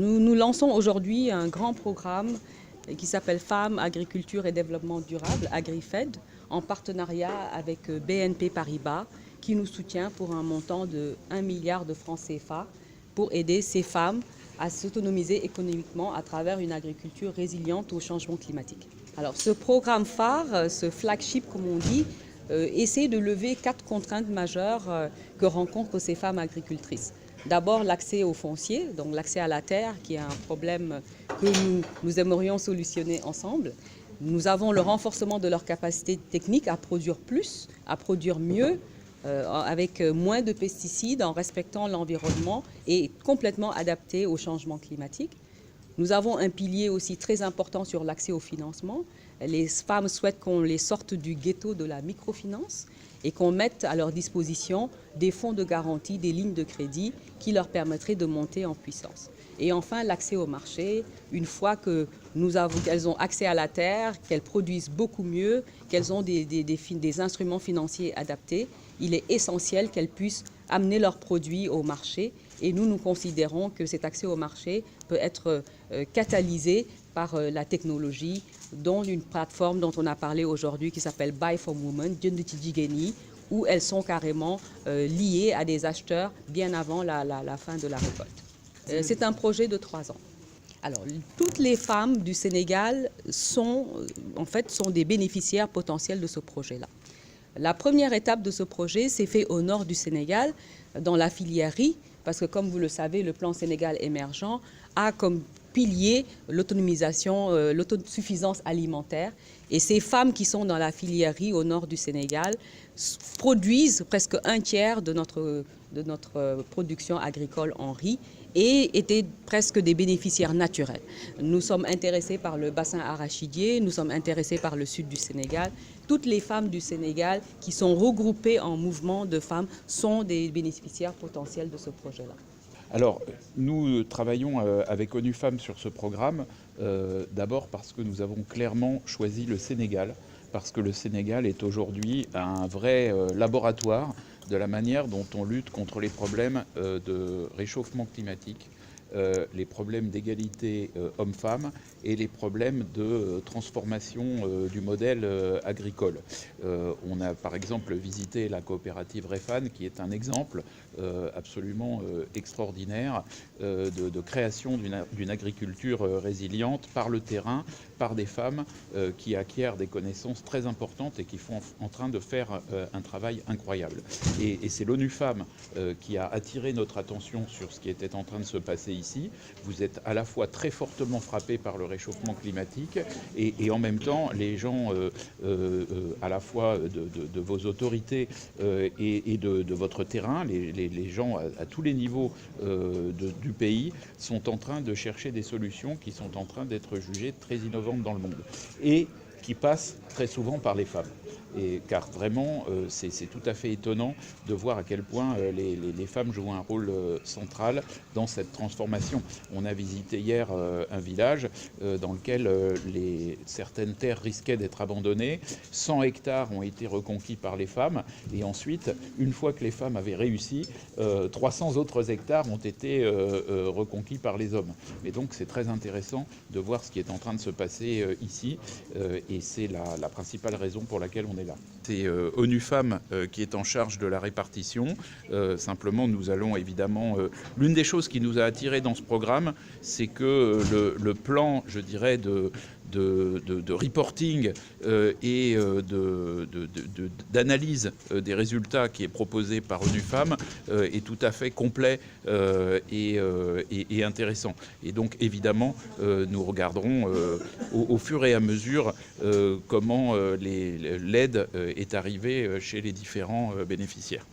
Nous lançons aujourd'hui un grand programme qui s'appelle Femmes, Agriculture et Développement Durable, AgriFed, en partenariat avec BNP Paribas, qui nous soutient pour un montant de 1 milliard de francs CFA pour aider ces femmes à s'autonomiser économiquement à travers une agriculture résiliente au changement climatique. Alors ce programme phare, ce flagship comme on dit, essaie de lever 4 contraintes majeures que rencontrent ces femmes agricultrices. D'abord, l'accès au foncier, donc l'accès à la terre, qui est un problème que nous aimerions solutionner ensemble. Nous avons le renforcement de leur capacité technique à produire plus, à produire mieux, avec moins de pesticides, en respectant l'environnement et complètement adapté au changement climatique. Nous avons un pilier aussi très important sur l'accès au financement. Les femmes souhaitent qu'on les sorte du ghetto de la microfinance et qu'on mette à leur disposition des fonds de garantie, des lignes de crédit qui leur permettraient de monter en puissance. Et enfin, l'accès au marché. Une fois qu'elles ont accès à la terre, qu'elles produisent beaucoup mieux, qu'elles ont des instruments financiers adaptés, il est essentiel qu'elles puissent amener leurs produits au marché. Et nous considérons que cet accès au marché peut être catalysé par la technologie, dont une plateforme dont on a parlé aujourd'hui qui s'appelle Buy from Women, où elles sont carrément liées à des acheteurs bien avant la fin de la récolte. C'est un projet de 3 ans. Alors, toutes les femmes du Sénégal sont des bénéficiaires potentiels de ce projet-là. La première étape de ce projet s'est faite au nord du Sénégal, dans la filière riz, parce que comme vous le savez, le plan Sénégal émergent a comme pilier l'autonomisation, l'autosuffisance alimentaire. Et ces femmes qui sont dans la filière riz au nord du Sénégal produisent presque un tiers de notre production agricole en riz et étaient presque des bénéficiaires naturels. Nous sommes intéressés par le bassin arachidier, nous sommes intéressés par le sud du Sénégal. Toutes les femmes du Sénégal qui sont regroupées en mouvement de femmes sont des bénéficiaires potentiels de ce projet-là. Alors, nous travaillons avec ONU Femmes sur ce programme, d'abord parce que nous avons clairement choisi le Sénégal, parce que le Sénégal est aujourd'hui un vrai laboratoire de la manière dont on lutte contre les problèmes de réchauffement climatique, les problèmes d'égalité hommes-femmes et les problèmes de transformation du modèle agricole. On a par exemple visité la coopérative REFAN, qui est un exemple absolument extraordinaire de création d'une agriculture résiliente par le terrain, par des femmes qui acquièrent des connaissances très importantes et qui sont en train de faire un travail incroyable. Et c'est l'ONU Femmes qui a attiré notre attention sur ce qui était en train de se passer ici. Vous êtes à la fois très fortement frappés par le réchauffement climatique et en même temps, les gens à la fois de vos autorités et de votre terrain, les gens à tous les niveaux du pays sont en train de chercher des solutions qui sont en train d'être jugées très innovantes dans le monde et qui passent très souvent par les femmes. Car vraiment, c'est tout à fait étonnant de voir à quel point les femmes jouent un rôle central dans cette transformation. On a visité hier un village dans lequel certaines terres risquaient d'être abandonnées. 100 hectares ont été reconquis par les femmes. Et ensuite, une fois que les femmes avaient réussi, 300 autres hectares ont été reconquis par les hommes. Et donc, c'est très intéressant de voir ce qui est en train de se passer ici. Et c'est la principale raison pour laquelle on est là. C'est ONU Femmes qui est en charge de la répartition. Simplement, nous allons évidemment... l'une des choses qui nous a attirés dans ce programme, c'est que le plan, je dirais, de reporting et d'analyse des résultats qui est proposé par ONU Femmes est tout à fait complet et intéressant. Et donc, évidemment, nous regarderons au fur et à mesure comment l'aide est arrivée chez les différents bénéficiaires.